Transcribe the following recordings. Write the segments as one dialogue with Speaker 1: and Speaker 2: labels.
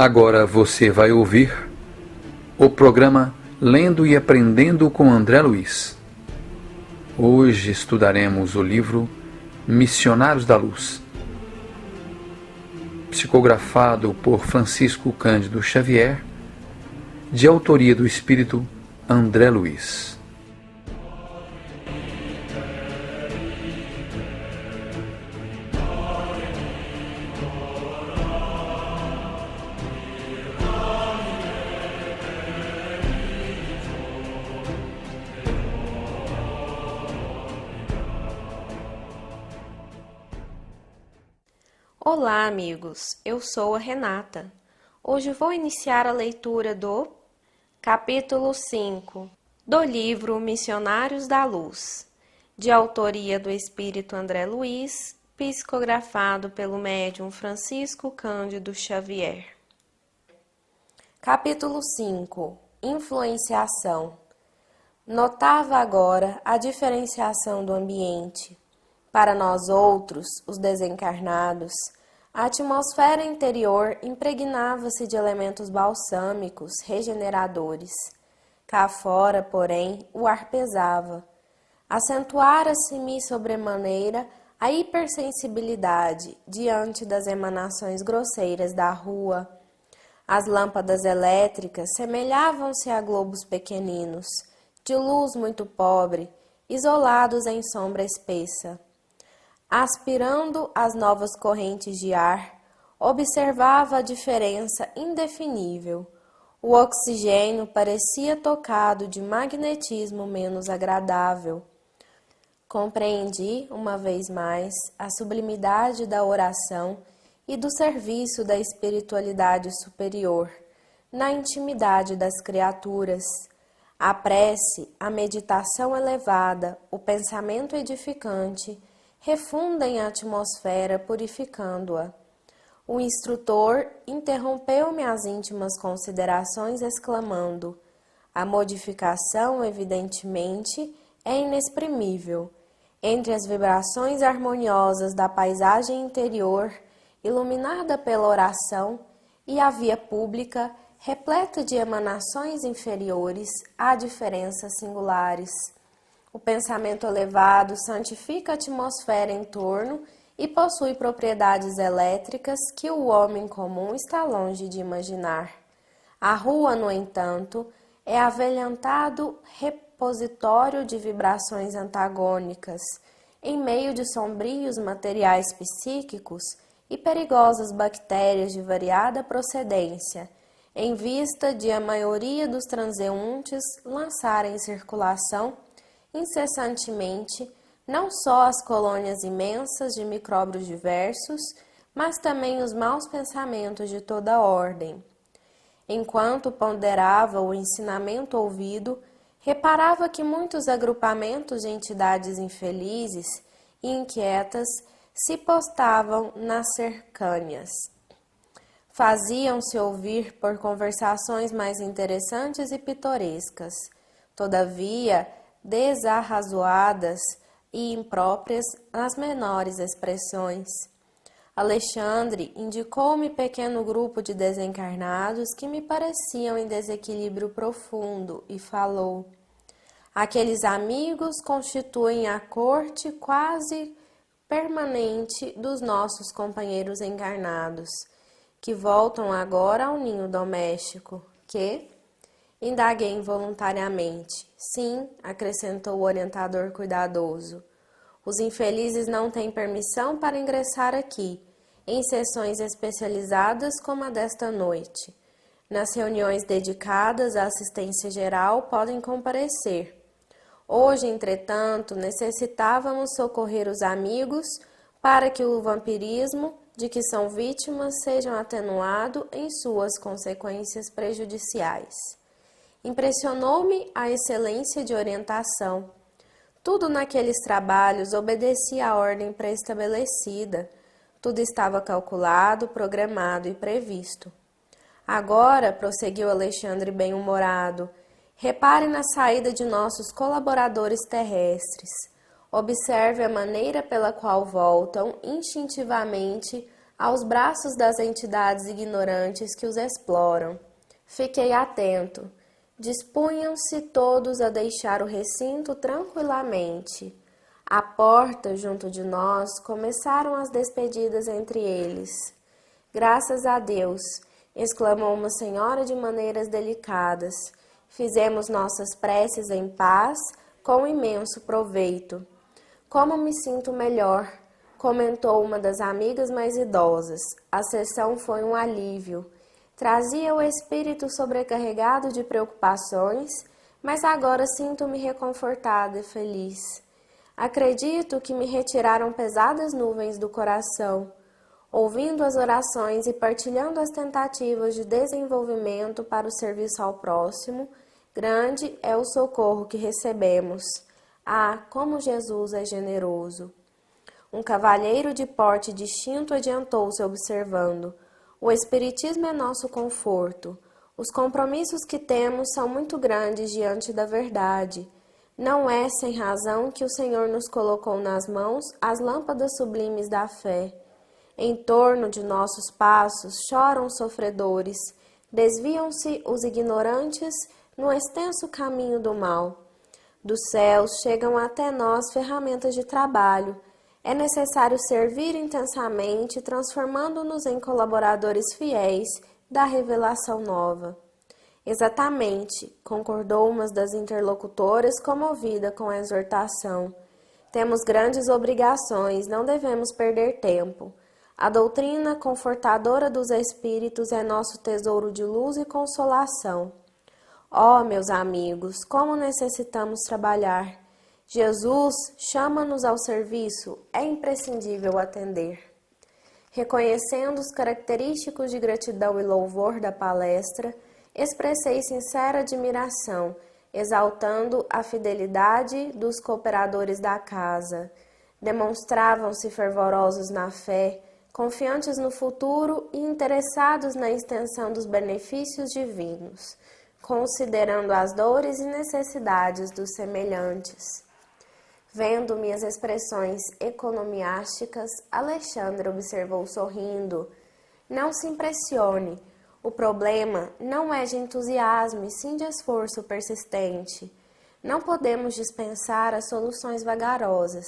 Speaker 1: Agora você vai ouvir o programa Lendo e Aprendendo com André Luiz. Hoje estudaremos o livro Missionários da Luz, psicografado por Francisco Cândido Xavier, de autoria do espírito André Luiz.
Speaker 2: Olá, amigos! Eu sou a Renata. Hoje vou iniciar a leitura do capítulo 5 do livro Missionários da Luz, de autoria do espírito André Luiz, psicografado pelo médium Francisco Cândido Xavier. Capítulo 5 – Influenciação. Notava agora a diferenciação do ambiente. Para nós outros, os desencarnados, a atmosfera interior impregnava-se de elementos balsâmicos, regeneradores. Cá fora, porém, o ar pesava. Acentuara-se-me sobremaneira a hipersensibilidade diante das emanações grosseiras da rua. As lâmpadas elétricas semelhavam-se a globos pequeninos, de luz muito pobre, isolados em sombra espessa. Aspirando as novas correntes de ar, observava a diferença indefinível. O oxigênio parecia tocado de magnetismo menos agradável. Compreendi, uma vez mais, a sublimidade da oração e do serviço da espiritualidade superior, na intimidade das criaturas. A prece, a meditação elevada, o pensamento edificante, refundem a atmosfera, purificando-a. O instrutor interrompeu-me as íntimas considerações, exclamando: a modificação, evidentemente, é inexprimível. Entre as vibrações harmoniosas da paisagem interior, iluminada pela oração, e a via pública, repleta de emanações inferiores, há diferenças singulares. O pensamento elevado santifica a atmosfera em torno e possui propriedades elétricas que o homem comum está longe de imaginar. A rua, no entanto, é avelhantado repositório de vibrações antagônicas, em meio de sombrios materiais psíquicos e perigosas bactérias de variada procedência, em vista de a maioria dos transeuntes lançarem em circulação incessantemente, não só as colônias imensas de micróbios diversos, mas também os maus pensamentos de toda ordem. Enquanto ponderava o ensinamento ouvido, reparava que muitos agrupamentos de entidades infelizes e inquietas se postavam nas cercâneas. Faziam-se ouvir por conversações mais interessantes e pitorescas. Todavia, desarrazoadas e impróprias nas menores expressões. Alexandre indicou-me pequeno grupo de desencarnados que me pareciam em desequilíbrio profundo e falou: aqueles amigos constituem a corte quase permanente dos nossos companheiros encarnados, que voltam agora ao ninho doméstico, que... Indaguei involuntariamente. Sim, acrescentou o orientador cuidadoso. Os infelizes não têm permissão para ingressar aqui, em sessões especializadas como a desta noite. Nas reuniões dedicadas à assistência geral podem comparecer. Hoje, entretanto, necessitávamos socorrer os amigos para que o vampirismo de que são vítimas seja atenuado em suas consequências prejudiciais. Impressionou-me a excelência de orientação. Tudo naqueles trabalhos obedecia à ordem pré-estabelecida. Tudo estava calculado, programado e previsto. Agora, prosseguiu Alexandre bem-humorado, repare na saída de nossos colaboradores terrestres. Observe a maneira pela qual voltam instintivamente aos braços das entidades ignorantes que os exploram. Fiquei atento. Dispunham-se todos a deixar o recinto tranquilamente. À porta, junto de nós, começaram as despedidas entre eles. Graças a Deus, exclamou uma senhora de maneiras delicadas. Fizemos nossas preces em paz, com imenso proveito. Como me sinto melhor, comentou uma das amigas mais idosas. A sessão foi um alívio. Trazia o espírito sobrecarregado de preocupações, mas agora sinto-me reconfortada e feliz. Acredito que me retiraram pesadas nuvens do coração. Ouvindo as orações e partilhando as tentativas de desenvolvimento para o serviço ao próximo, grande é o socorro que recebemos. Ah, como Jesus é generoso! Um cavalheiro de porte distinto adiantou-se observando: o Espiritismo é nosso conforto. Os compromissos que temos são muito grandes diante da verdade. Não é sem razão que o Senhor nos colocou nas mãos as lâmpadas sublimes da fé. Em torno de nossos passos choram os sofredores, desviam-se os ignorantes no extenso caminho do mal. Dos céus chegam até nós ferramentas de trabalho. É necessário servir intensamente, transformando-nos em colaboradores fiéis da revelação nova. Exatamente, concordou uma das interlocutoras, comovida com a exortação. Temos grandes obrigações, não devemos perder tempo. A doutrina confortadora dos espíritos é nosso tesouro de luz e consolação. Ó, meus amigos, como necessitamos trabalhar! Jesus chama-nos ao serviço, é imprescindível atender. Reconhecendo os característicos de gratidão e louvor da palestra, expressei sincera admiração, exaltando a fidelidade dos cooperadores da casa. Demonstravam-se fervorosos na fé, confiantes no futuro e interessados na extensão dos benefícios divinos, considerando as dores e necessidades dos semelhantes. Vendo minhas expressões economiásticas, Alexandre observou sorrindo: não se impressione, o problema não é de entusiasmo e sim de esforço persistente. Não podemos dispensar as soluções vagarosas.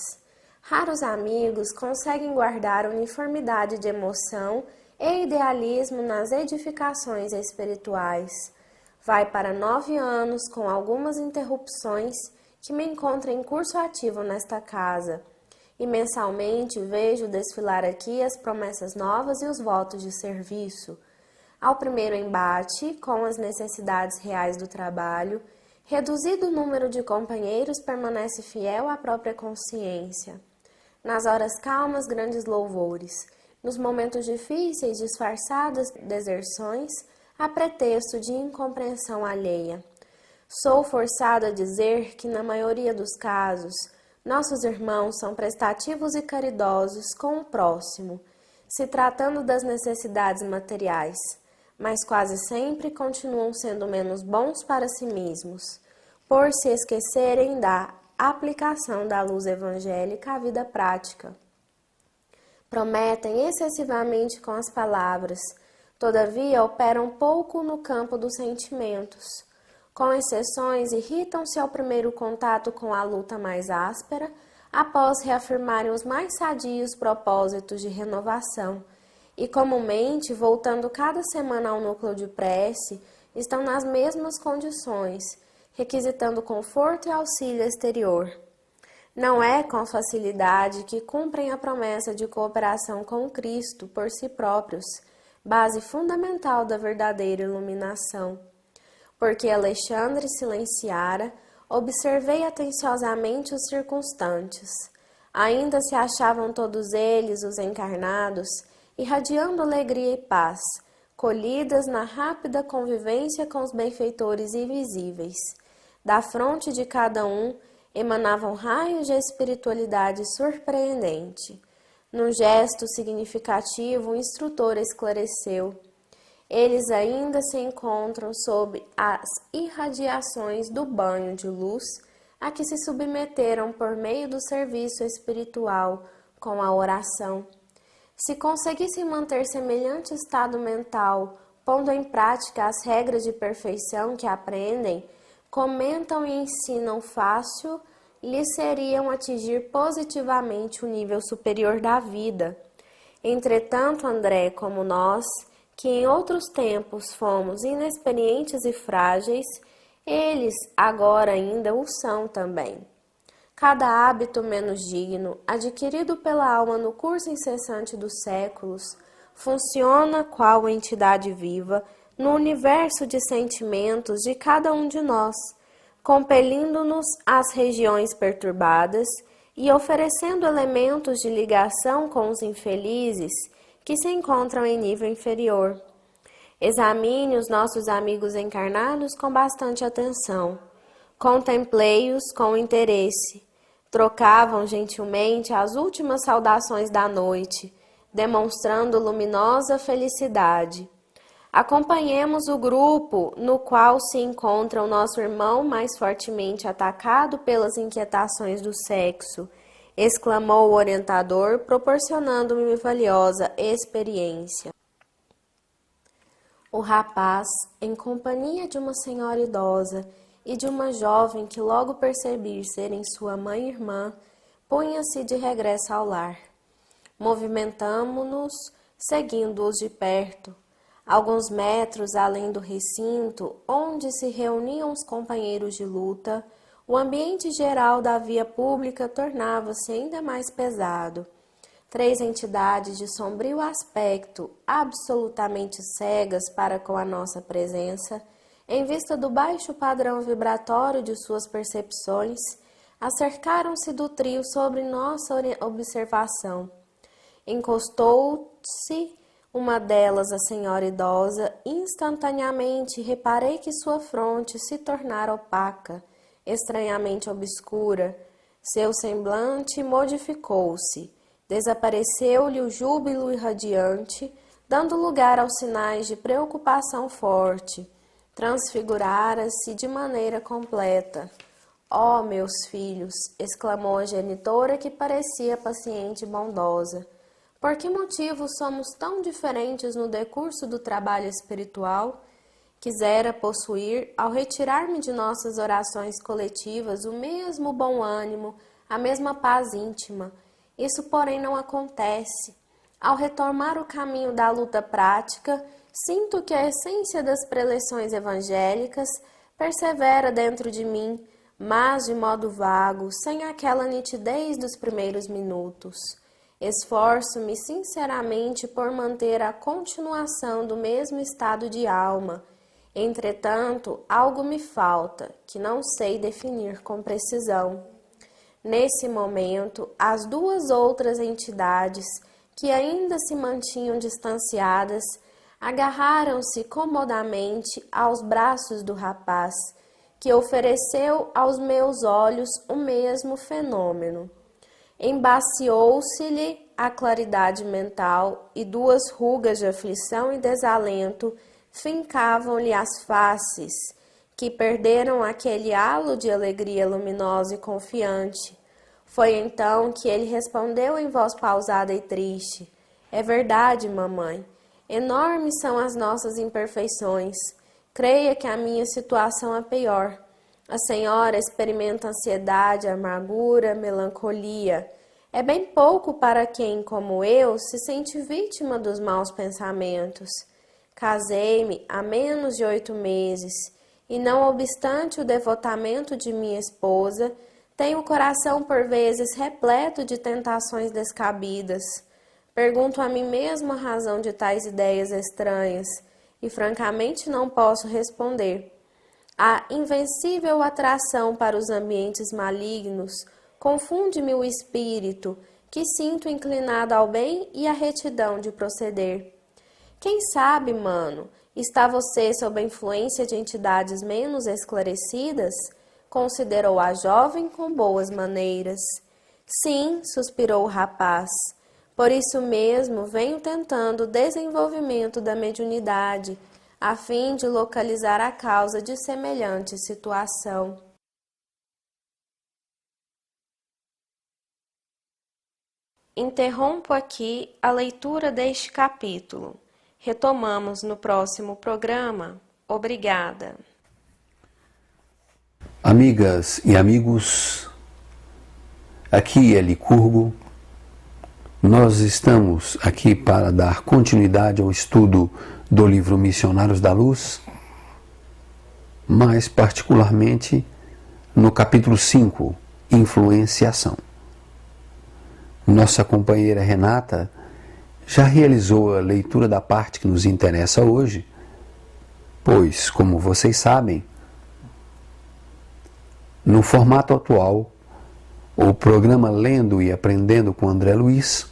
Speaker 2: Raros amigos conseguem guardar uniformidade de emoção e idealismo nas edificações espirituais. Vai para 9 anos, com algumas interrupções, que me encontro em curso ativo nesta casa, e mensalmente vejo desfilar aqui as promessas novas e os votos de serviço. Ao primeiro embate, com as necessidades reais do trabalho, reduzido o número de companheiros permanece fiel à própria consciência. Nas horas calmas, grandes louvores. Nos momentos difíceis, disfarçadas deserções, a pretexto de incompreensão alheia. Sou forçado a dizer que, na maioria dos casos, nossos irmãos são prestativos e caridosos com o próximo, se tratando das necessidades materiais, mas quase sempre continuam sendo menos bons para si mesmos, por se esquecerem da aplicação da luz evangélica à vida prática. Prometem excessivamente com as palavras, todavia operam pouco no campo dos sentimentos. Com exceções, irritam-se ao primeiro contato com a luta mais áspera, após reafirmarem os mais sadios propósitos de renovação, e comumente, voltando cada semana ao núcleo de prece, estão nas mesmas condições, requisitando conforto e auxílio exterior. Não é com facilidade que cumprem a promessa de cooperação com Cristo por si próprios, base fundamental da verdadeira iluminação. Porque Alexandre silenciara, observei atenciosamente os circunstantes. Ainda se achavam todos eles, os encarnados, irradiando alegria e paz, colhidas na rápida convivência com os benfeitores invisíveis. Da fronte de cada um emanavam raios de espiritualidade surpreendente. Num gesto significativo, o instrutor esclareceu: eles ainda se encontram sob as irradiações do banho de luz a que se submeteram por meio do serviço espiritual com a oração. Se conseguissem manter semelhante estado mental, pondo em prática as regras de perfeição que aprendem, comentam e ensinam fácil, lhes seriam atingir positivamente o nível superior da vida. Entretanto, André, como nós, que em outros tempos fomos inexperientes e frágeis, eles agora ainda o são também. Cada hábito menos digno, adquirido pela alma no curso incessante dos séculos, funciona qual entidade viva no universo de sentimentos de cada um de nós, compelindo-nos às regiões perturbadas e oferecendo elementos de ligação com os infelizes que se encontram em nível inferior. Examine os nossos amigos encarnados com bastante atenção. Contemplei-os com interesse. Trocavam gentilmente as últimas saudações da noite, demonstrando luminosa felicidade. Acompanhemos o grupo no qual se encontra o nosso irmão mais fortemente atacado pelas inquietações do sexo, exclamou o orientador, proporcionando-me valiosa experiência. O rapaz, em companhia de uma senhora idosa e de uma jovem que logo percebi serem sua mãe e irmã, punha-se de regresso ao lar. Movimentamo-nos, seguindo-os de perto. Alguns metros além do recinto, onde se reuniam os companheiros de luta, o ambiente geral da via pública tornava-se ainda mais pesado. 3 entidades de sombrio aspecto, absolutamente cegas para com a nossa presença, em vista do baixo padrão vibratório de suas percepções, acercaram-se do trio sobre nossa observação. Encostou-se uma delas à senhora idosa. Instantaneamente reparei que sua fronte se tornara opaca, estranhamente obscura. Seu semblante modificou-se. Desapareceu-lhe o júbilo irradiante, dando lugar aos sinais de preocupação forte. Transfigurara-se de maneira completa. «Ó, meus filhos!» exclamou a genitora, que parecia paciente e bondosa. «Por que motivo somos tão diferentes no decurso do trabalho espiritual? Quisera possuir, ao retirar-me de nossas orações coletivas, o mesmo bom ânimo, a mesma paz íntima. Isso, porém, não acontece. Ao retomar o caminho da luta prática, sinto que a essência das preleções evangélicas persevera dentro de mim, mas de modo vago, sem aquela nitidez dos primeiros minutos. Esforço-me sinceramente por manter a continuação do mesmo estado de alma. Entretanto, algo me falta, que não sei definir com precisão. Nesse momento, as 2 outras entidades, que ainda se mantinham distanciadas, agarraram-se comodamente aos braços do rapaz, que ofereceu aos meus olhos o mesmo fenômeno. Embaciou-se-lhe a claridade mental e 2 rugas de aflição e desalento fincavam-lhe as faces, que perderam aquele halo de alegria luminosa e confiante. Foi então que ele respondeu em voz pausada e triste: «É verdade, mamãe. Enormes são as nossas imperfeições. Creia que a minha situação é pior. A senhora experimenta ansiedade, amargura, melancolia. É bem pouco para quem, como eu, se sente vítima dos maus pensamentos. Casei-me há menos de 8 meses e, não obstante o devotamento de minha esposa, tenho o coração por vezes repleto de tentações descabidas. Pergunto a mim mesmo a razão de tais ideias estranhas e francamente não posso responder. A invencível atração para os ambientes malignos confunde-me o espírito, que sinto inclinado ao bem e à retidão de proceder. Quem sabe, mano, está você sob a influência de entidades menos esclarecidas? Considerou a jovem com boas maneiras. Sim, suspirou o rapaz. Por isso mesmo venho tentando o desenvolvimento da mediunidade, a fim de localizar a causa de semelhante situação. Interrompo aqui a leitura deste capítulo. Retomamos no próximo programa. Obrigada.
Speaker 1: Amigas e amigos, aqui é Licurgo. Nós estamos aqui para dar continuidade ao estudo do livro Missionários da Luz, mais particularmente no capítulo 5, Influenciação. Nossa companheira Renata já realizou a leitura da parte que nos interessa hoje, pois, como vocês sabem, no formato atual, o programa Lendo e Aprendendo com André Luiz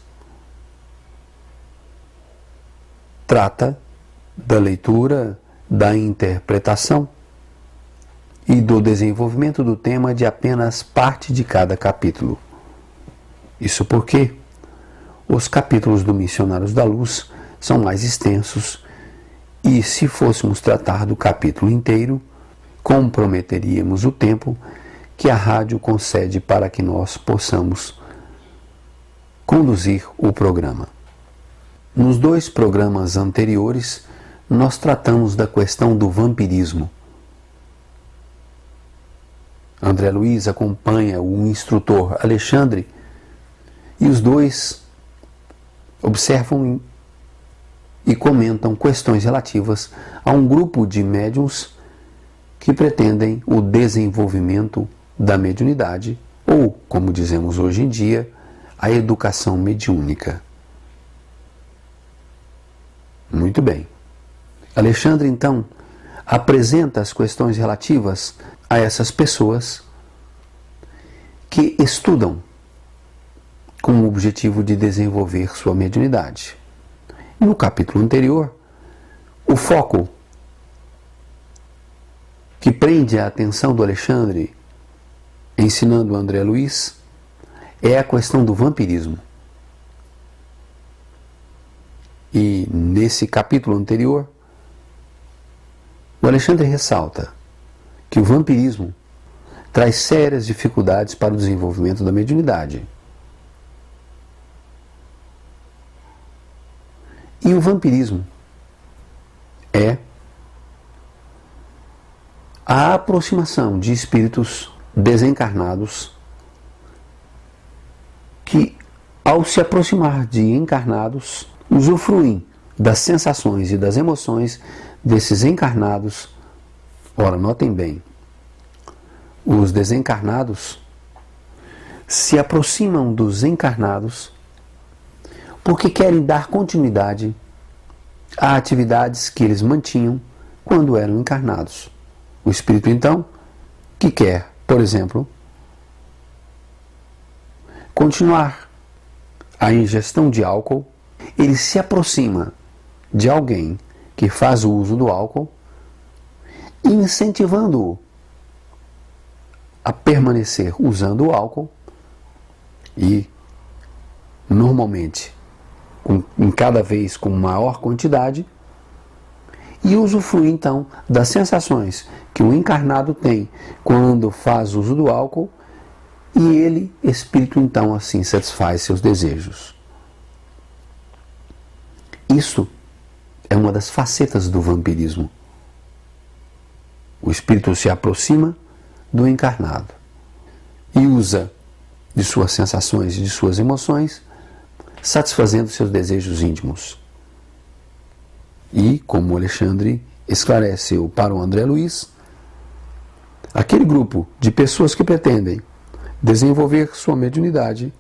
Speaker 1: trata da leitura, da interpretação e do desenvolvimento do tema de apenas parte de cada capítulo. Isso porque os capítulos do Missionários da Luz são mais extensos e, se fôssemos tratar do capítulo inteiro, comprometeríamos o tempo que a rádio concede para que nós possamos conduzir o programa. Nos 2 programas anteriores, nós tratamos da questão do vampirismo. André Luiz acompanha o instrutor Alexandre e os dois observam e comentam questões relativas a um grupo de médiuns que pretendem o desenvolvimento da mediunidade, ou, como dizemos hoje em dia, a educação mediúnica. Muito bem. Alexandre, então, apresenta as questões relativas a essas pessoas que estudam com o objetivo de desenvolver sua mediunidade. No capítulo anterior, o foco que prende a atenção do Alexandre, ensinando o André Luiz, é a questão do vampirismo. E nesse capítulo anterior, o Alexandre ressalta que o vampirismo traz sérias dificuldades para o desenvolvimento da mediunidade. E o vampirismo é a aproximação de espíritos desencarnados que, ao se aproximar de encarnados, usufruem das sensações e das emoções desses encarnados. Ora, notem bem, os desencarnados se aproximam dos encarnados porque querem dar continuidade a atividades que eles mantinham quando eram encarnados. O espírito, então, que quer, por exemplo, continuar a ingestão de álcool, ele se aproxima de alguém que faz o uso do álcool, incentivando-o a permanecer usando o álcool e, normalmente, em cada vez com maior quantidade, e usufrui então das sensações que o encarnado tem quando faz uso do álcool, e ele, espírito, então assim satisfaz seus desejos. Isso é uma das facetas do vampirismo. O espírito se aproxima do encarnado e usa de suas sensações e de suas emoções, satisfazendo seus desejos íntimos. E, como Alexandre esclareceu para o André Luiz, aquele grupo de pessoas que pretendem desenvolver sua mediunidade,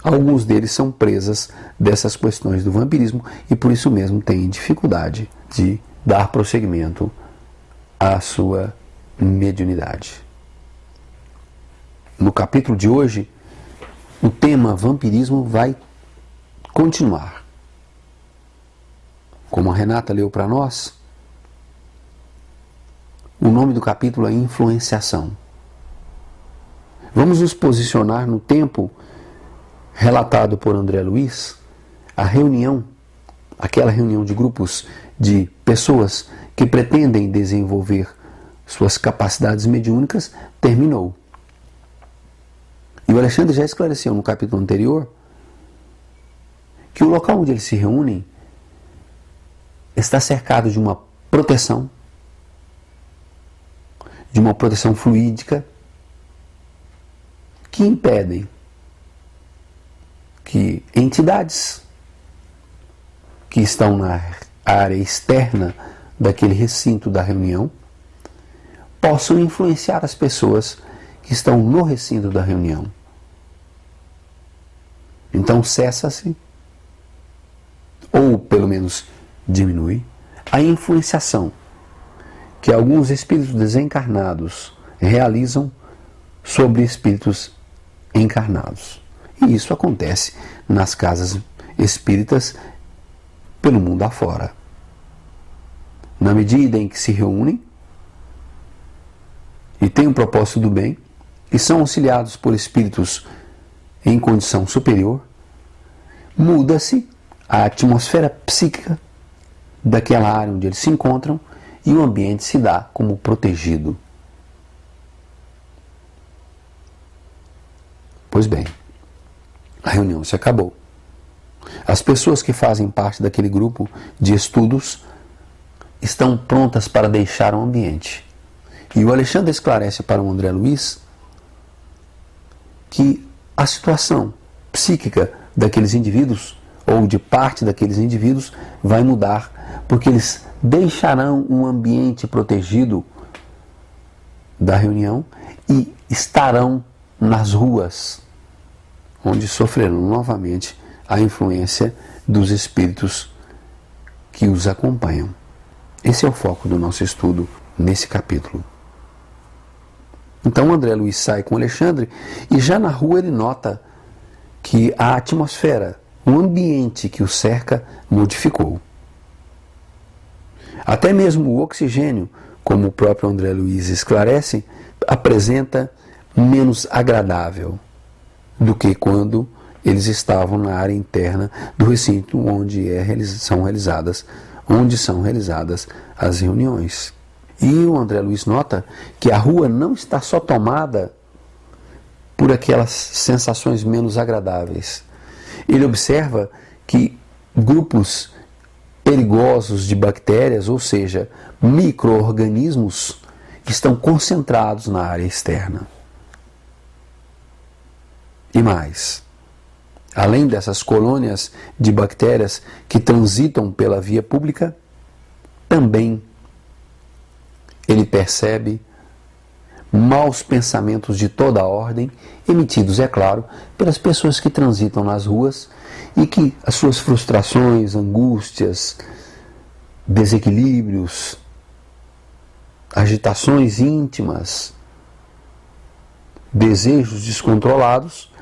Speaker 1: alguns deles são presas dessas questões do vampirismo e por isso mesmo têm dificuldade de dar prosseguimento à sua mediunidade. No capítulo de hoje, o tema vampirismo vai continuar. Como a Renata leu para nós, o nome do capítulo é Influenciação. Vamos nos posicionar no tempo relatado por André Luiz, a reunião, aquela reunião de grupos de pessoas que pretendem desenvolver suas capacidades mediúnicas, terminou. E o Alexandre já esclareceu no capítulo anterior
Speaker 3: que o local onde eles se reúnem está cercado de uma proteção fluídica, que impedem que entidades que estão na área externa daquele recinto da reunião possam influenciar as pessoas que estão no recinto da reunião. Então cessa-se, ou pelo menos diminui, a influenciação que alguns espíritos desencarnados realizam sobre espíritos encarnados. E isso acontece nas casas espíritas pelo mundo afora. Na medida em que se reúnem e têm um propósito do bem e são auxiliados por espíritos em condição superior, muda-se a atmosfera psíquica daquela área onde eles se encontram e o ambiente se dá como protegido. Pois bem, a reunião se acabou. As pessoas que fazem parte daquele grupo de estudos estão prontas para deixar o ambiente. E o Alexandre esclarece para o André Luiz que a situação psíquica daqueles indivíduos, ou de parte daqueles indivíduos, vai mudar, porque eles deixarão um ambiente protegido da reunião e estarão nas ruas, onde sofrerão novamente a influência dos espíritos que os acompanham. Esse é o foco do nosso estudo nesse capítulo. Então André Luiz sai com Alexandre e já na rua ele nota que a atmosfera, o ambiente que o cerca modificou. Até mesmo o oxigênio, como o próprio André Luiz esclarece, apresenta menos agradável do que quando eles estavam na área interna do recinto onde são realizadas as reuniões. E o André Luiz nota que a rua não está só tomada por aquelas sensações menos agradáveis. Ele observa que grupos perigosos de bactérias, ou seja, micro-organismos, estão concentrados na área externa. E mais, além dessas colônias de bactérias que transitam pela via pública, também ele percebe maus pensamentos de toda a ordem, emitidos, é claro, pelas pessoas que transitam nas ruas e que as suas frustrações, angústias, desequilíbrios, agitações íntimas, desejos descontrolados,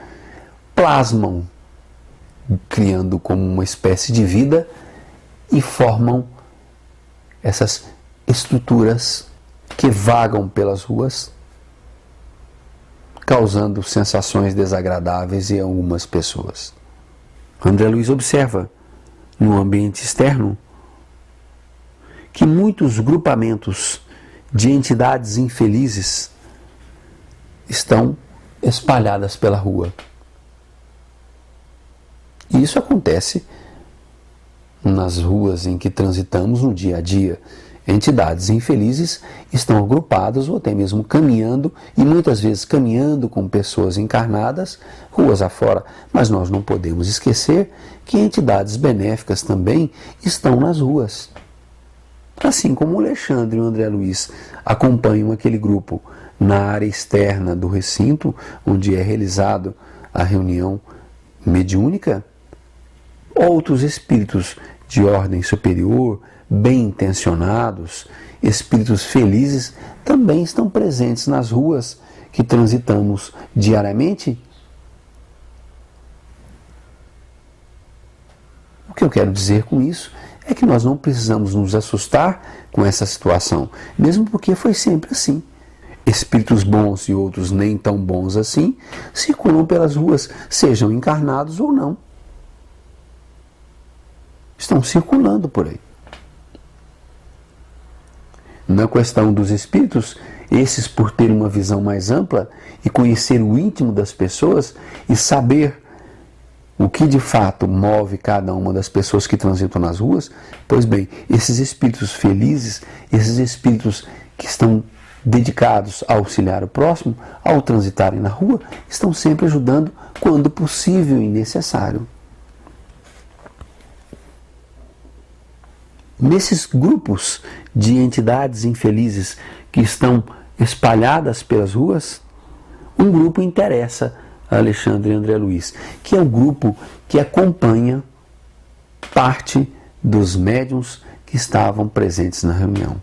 Speaker 3: plasmam, criando como uma espécie de vida e formam essas estruturas que vagam pelas ruas, causando sensações desagradáveis em algumas pessoas. André Luiz observa, no ambiente externo, que muitos grupamentos de entidades infelizes estão espalhadas pela rua. E isso acontece nas ruas em que transitamos no dia a dia. Entidades infelizes estão agrupadas ou até mesmo caminhando, e muitas vezes caminhando com pessoas encarnadas, ruas afora. Mas nós não podemos esquecer que entidades benéficas também estão nas ruas. Assim como o Alexandre e o André Luiz acompanham aquele grupo na área externa do recinto, onde é realizado a reunião mediúnica, outros espíritos de ordem superior, bem intencionados, espíritos felizes, também estão presentes nas ruas que transitamos diariamente. O que eu quero dizer com isso é que nós não precisamos nos assustar com essa situação, mesmo porque foi sempre assim. Espíritos bons e outros nem tão bons assim circulam pelas ruas, sejam encarnados ou não. Estão circulando por aí. Na questão dos espíritos, esses, por terem uma visão mais ampla e conhecer o íntimo das pessoas e saber o que de fato move cada uma das pessoas que transitam nas ruas? Pois bem, esses espíritos felizes, esses espíritos que estão dedicados a auxiliar o próximo, ao transitarem na rua, estão sempre ajudando quando possível e necessário. Nesses grupos de entidades infelizes que estão espalhadas pelas ruas, um grupo interessa a Alexandre e André Luiz, que é o grupo que acompanha parte dos médiuns que estavam presentes na reunião.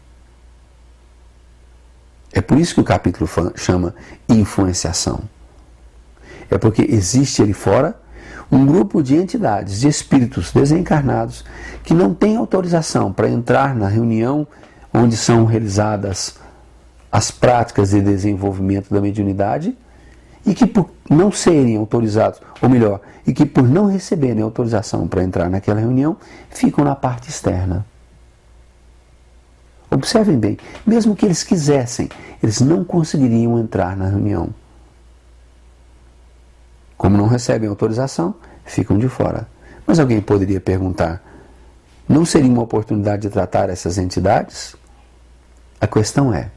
Speaker 3: É por isso que o capítulo chama influenciação. É porque existe ali fora um grupo de entidades, de espíritos desencarnados que não têm autorização para entrar na reunião onde são realizadas as práticas de desenvolvimento da mediunidade e que por não serem autorizados, ou melhor, e que por não receberem autorização para entrar naquela reunião, ficam na parte externa. Observem bem, mesmo que eles quisessem, eles não conseguiriam entrar na reunião. Como não recebem autorização, ficam de fora. Mas alguém poderia perguntar, não seria uma oportunidade de tratar essas entidades? A questão é,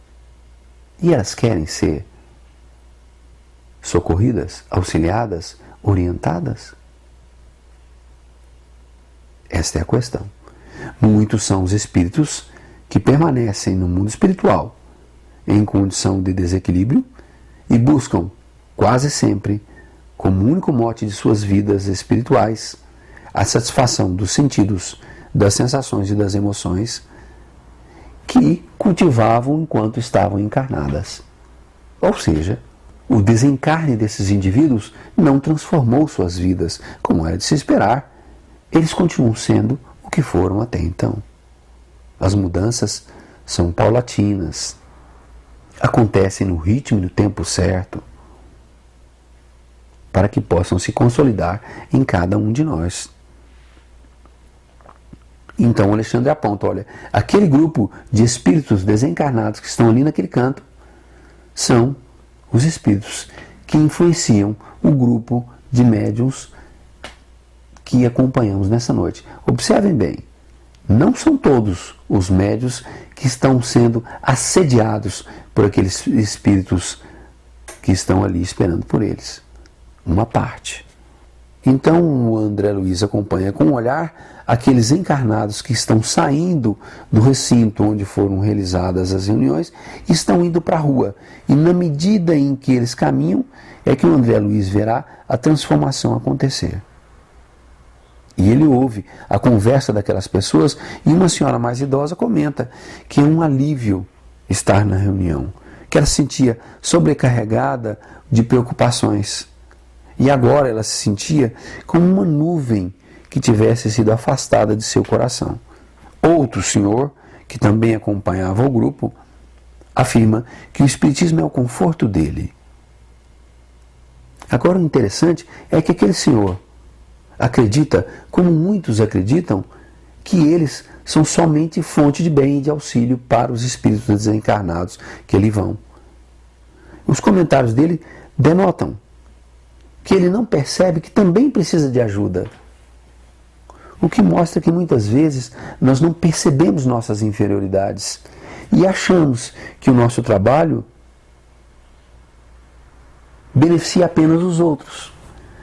Speaker 3: e elas querem ser socorridas, auxiliadas, orientadas? Esta é a questão. Muitos são os espíritos que permanecem no mundo espiritual em condição de desequilíbrio e buscam, quase sempre, como único mote de suas vidas espirituais, a satisfação dos sentidos, das sensações e das emoções que cultivavam enquanto estavam encarnadas. Ou seja, o desencarne desses indivíduos não transformou suas vidas, como era de se esperar. Eles continuam sendo o que foram até então. As mudanças são paulatinas, acontecem no ritmo e no tempo certo, para que possam se consolidar em cada um de nós. Então Alexandre aponta, olha, aquele grupo de espíritos desencarnados que estão ali naquele canto são os espíritos que influenciam o grupo de médiuns que acompanhamos nessa noite. Observem bem, não são todos os médiuns que estão sendo assediados por aqueles espíritos que estão ali esperando por eles. Uma parte. Então o André Luiz acompanha com o olhar aqueles encarnados que estão saindo do recinto onde foram realizadas as reuniões e estão indo para a rua. E na medida em que eles caminham, é que o André Luiz verá a transformação acontecer. E ele ouve a conversa daquelas pessoas e uma senhora mais idosa comenta que é um alívio estar na reunião, que ela se sentia sobrecarregada de preocupações. E agora ela se sentia como uma nuvem que tivesse sido afastada de seu coração. Outro senhor, que também acompanhava o grupo, afirma que o Espiritismo é o conforto dele. Agora o interessante é que aquele senhor acredita, como muitos acreditam, que eles são somente fonte de bem e de auxílio para os espíritos desencarnados que ali vão. Os comentários dele denotam que ele não percebe que também precisa de ajuda. O que mostra que muitas vezes nós não percebemos nossas inferioridades e achamos que o nosso trabalho beneficia apenas os outros.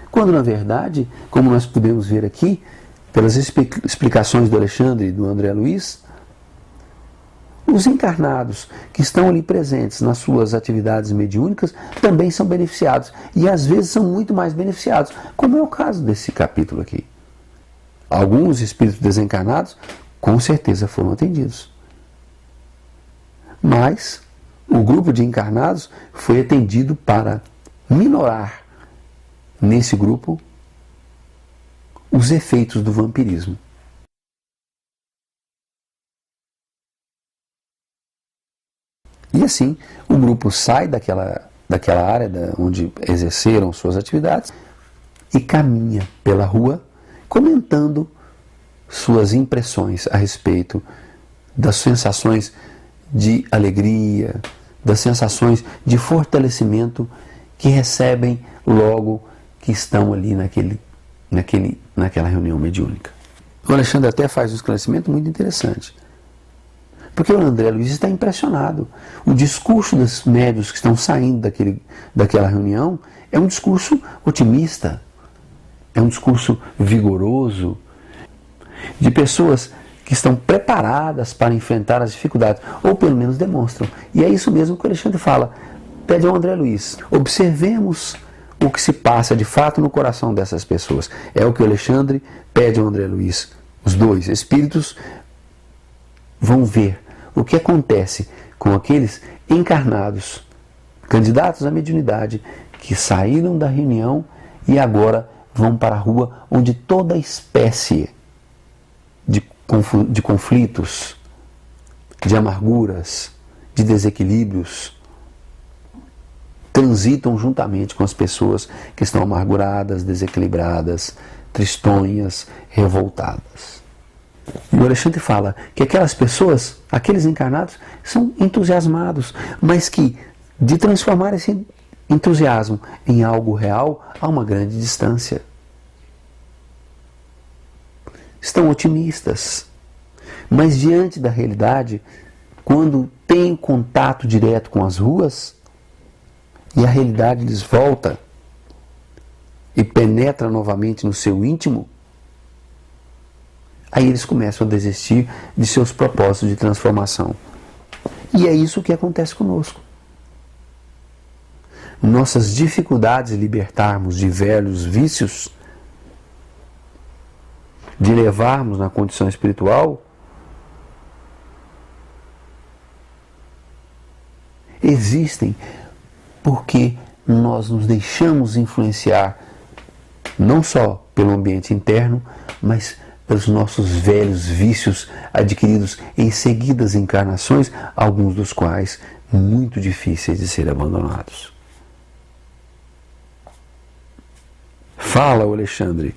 Speaker 3: Quando, na verdade, como nós podemos ver aqui, pelas explicações do Alexandre e do André Luiz, os encarnados que estão ali presentes nas suas atividades mediúnicas também são beneficiados e às vezes são muito mais beneficiados, como é o caso desse capítulo aqui. Alguns espíritos desencarnados com certeza foram atendidos. Mas o grupo de encarnados foi atendido para minorar nesse grupo os efeitos do vampirismo. E assim, o grupo sai daquela área onde exerceram suas atividades e caminha pela rua comentando suas impressões a respeito das sensações de alegria, das sensações de fortalecimento que recebem logo que estão ali naquele naquela reunião mediúnica. O Alexandre até faz um esclarecimento muito interessante. Porque o André Luiz está impressionado. O discurso dos médiuns que estão saindo daquela reunião é um discurso otimista, é um discurso vigoroso, de pessoas que estão preparadas para enfrentar as dificuldades, ou pelo menos demonstram. E é isso mesmo que o Alexandre fala. Pede ao André Luiz, observemos o que se passa de fato no coração dessas pessoas. É o que o Alexandre pede ao André Luiz. Os dois espíritos vão ver o que acontece com aqueles encarnados, candidatos à mediunidade, que saíram da reunião e agora vão para a rua, onde toda espécie de conflitos, de amarguras, de desequilíbrios, transitam juntamente com as pessoas que estão amarguradas, desequilibradas, tristonhas, revoltadas. E o Alexandre fala que aquelas pessoas, aqueles encarnados, são entusiasmados, mas que de transformar esse entusiasmo em algo real há uma grande distância. Estão otimistas, mas diante da realidade, quando têm contato direto com as ruas, e a realidade lhes volta e penetra novamente no seu íntimo, aí eles começam a desistir de seus propósitos de transformação. E é isso que acontece conosco. Nossas dificuldades de libertarmos de velhos vícios, de levarmos na condição espiritual, existem porque nós nos deixamos influenciar não só pelo ambiente interno, mas pelos nossos velhos vícios adquiridos em seguidas encarnações, alguns dos quais muito difíceis de ser abandonados. Fala o Alexandre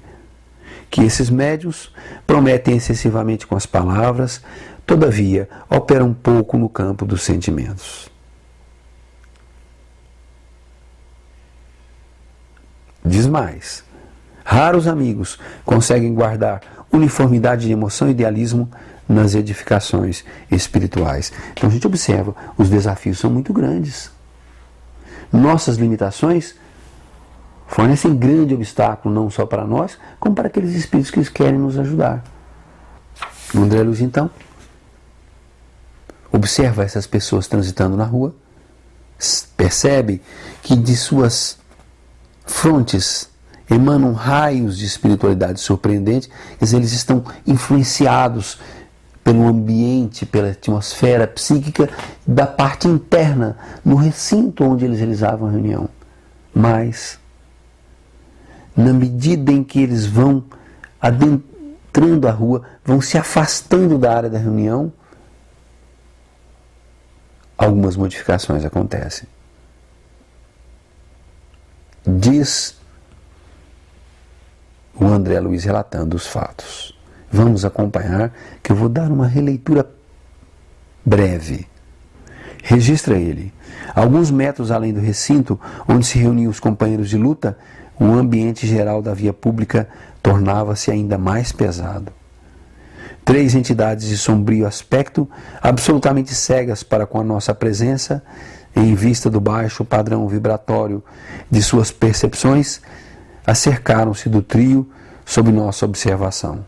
Speaker 3: que esses médiuns prometem excessivamente com as palavras, todavia operam pouco no campo dos sentimentos. Diz mais, raros amigos conseguem guardar uniformidade de emoção e idealismo nas edificações espirituais. Então a gente observa, os desafios são muito grandes. Nossas limitações fornecem grande obstáculo não só para nós, como para aqueles espíritos que querem nos ajudar. O André Luiz, então, observa essas pessoas transitando na rua, percebe que de suas frontes emanam raios de espiritualidade surpreendente, quer dizer, eles estão influenciados pelo ambiente, pela atmosfera psíquica da parte interna, no recinto onde eles realizavam a reunião. Mas, na medida em que eles vão adentrando a rua, vão se afastando da área da reunião, algumas modificações acontecem. Diz o André Luiz relatando os fatos. Vamos acompanhar, que eu vou dar uma releitura breve. Registra ele. Alguns metros além do recinto, onde se reuniam os companheiros de luta, o ambiente geral da via pública tornava-se ainda mais pesado. 3 entidades de sombrio aspecto, absolutamente cegas para com a nossa presença, em vista do baixo padrão vibratório de suas percepções, acercaram-se do trio sob nossa observação.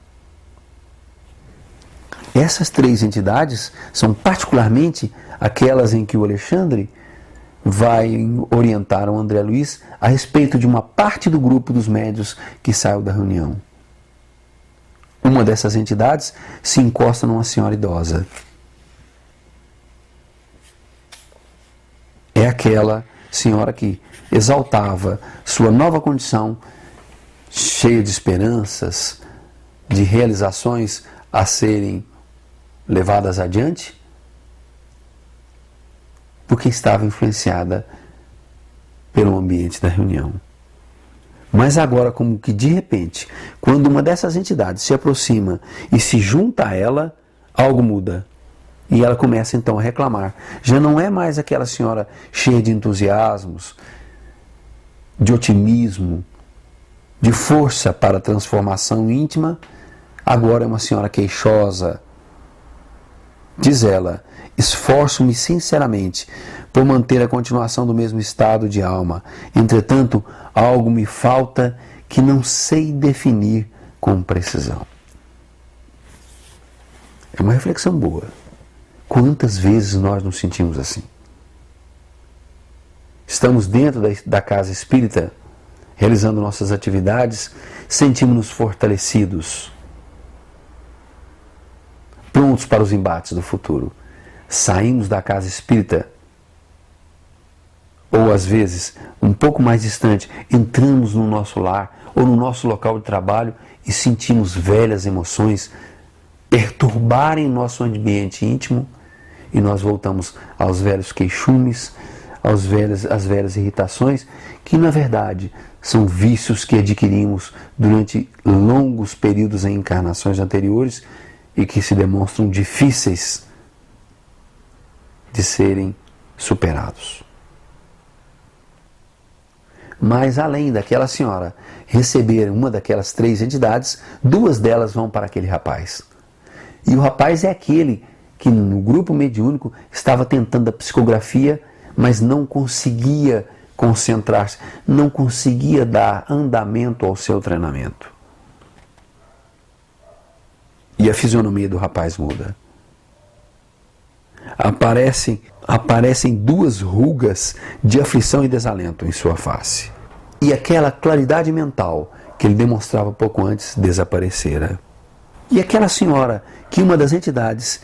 Speaker 3: Essas 3 entidades são particularmente aquelas em que o Alexandre vai orientar o André Luiz a respeito de uma parte do grupo dos médiuns que saiu da reunião. Uma dessas entidades se encosta numa senhora idosa. É aquela senhora que exaltava sua nova condição, cheia de esperanças, de realizações a serem levadas adiante, porque estava influenciada pelo ambiente da reunião. Mas agora, como que de repente, quando uma dessas entidades se aproxima e se junta a ela, algo muda. E ela começa então a reclamar. Já não é mais aquela senhora cheia de entusiasmos, de otimismo, de força para a transformação íntima, agora é uma senhora queixosa. Diz ela: esforço-me sinceramente por manter a continuação do mesmo estado de alma. Entretanto, algo me falta que não sei definir com precisão. É uma reflexão boa. Quantas vezes nós nos sentimos assim? Estamos dentro da casa espírita, realizando nossas atividades, sentimos-nos fortalecidos, prontos para os embates do futuro. Saímos da casa espírita, ou às vezes, um pouco mais distante, entramos no nosso lar ou no nosso local de trabalho e sentimos velhas emoções perturbarem nosso ambiente íntimo e nós voltamos aos velhos queixumes, às velhas irritações, que na verdade são vícios que adquirimos durante longos períodos em encarnações anteriores e que se demonstram difíceis de serem superados. Mas além daquela senhora receber uma daquelas 3 entidades, 2 delas vão para aquele rapaz. E o rapaz é aquele que no grupo mediúnico estava tentando a psicografia, mas não conseguia concentrar-se, não conseguia dar andamento ao seu treinamento. E a fisionomia do rapaz muda. Aparecem 2 rugas de aflição e desalento em sua face. E aquela claridade mental que ele demonstrava pouco antes desaparecera. E aquela senhora, que uma das entidades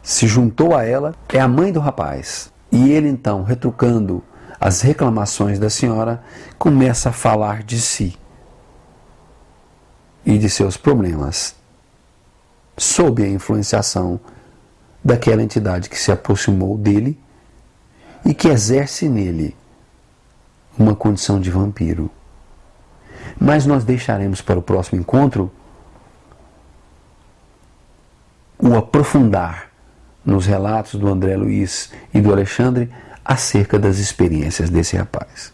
Speaker 3: se juntou a ela, é a mãe do rapaz. E ele então, retrucando as reclamações da senhora, começa a falar de si e de seus problemas, sob a influenciação daquela entidade que se aproximou dele e que exerce nele uma condição de vampiro. Mas nós deixaremos para o próximo encontro o aprofundar nos relatos do André Luiz e do Alexandre acerca das experiências desse rapaz.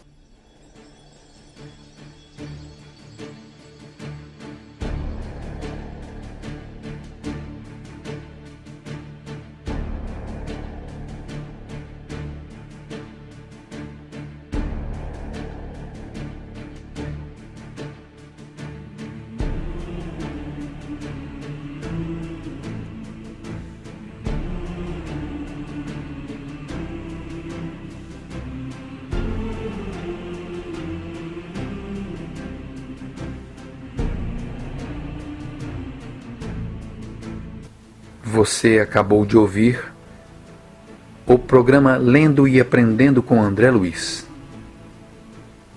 Speaker 1: Você acabou de ouvir o programa Lendo e Aprendendo com André Luiz.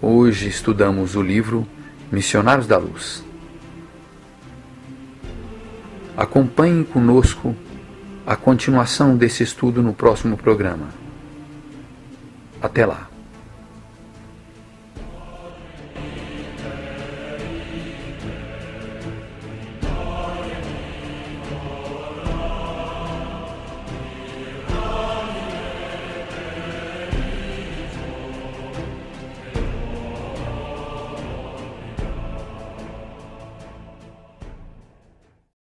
Speaker 1: Hoje estudamos o livro Missionários da Luz. Acompanhe conosco a continuação desse estudo no próximo programa. Até lá!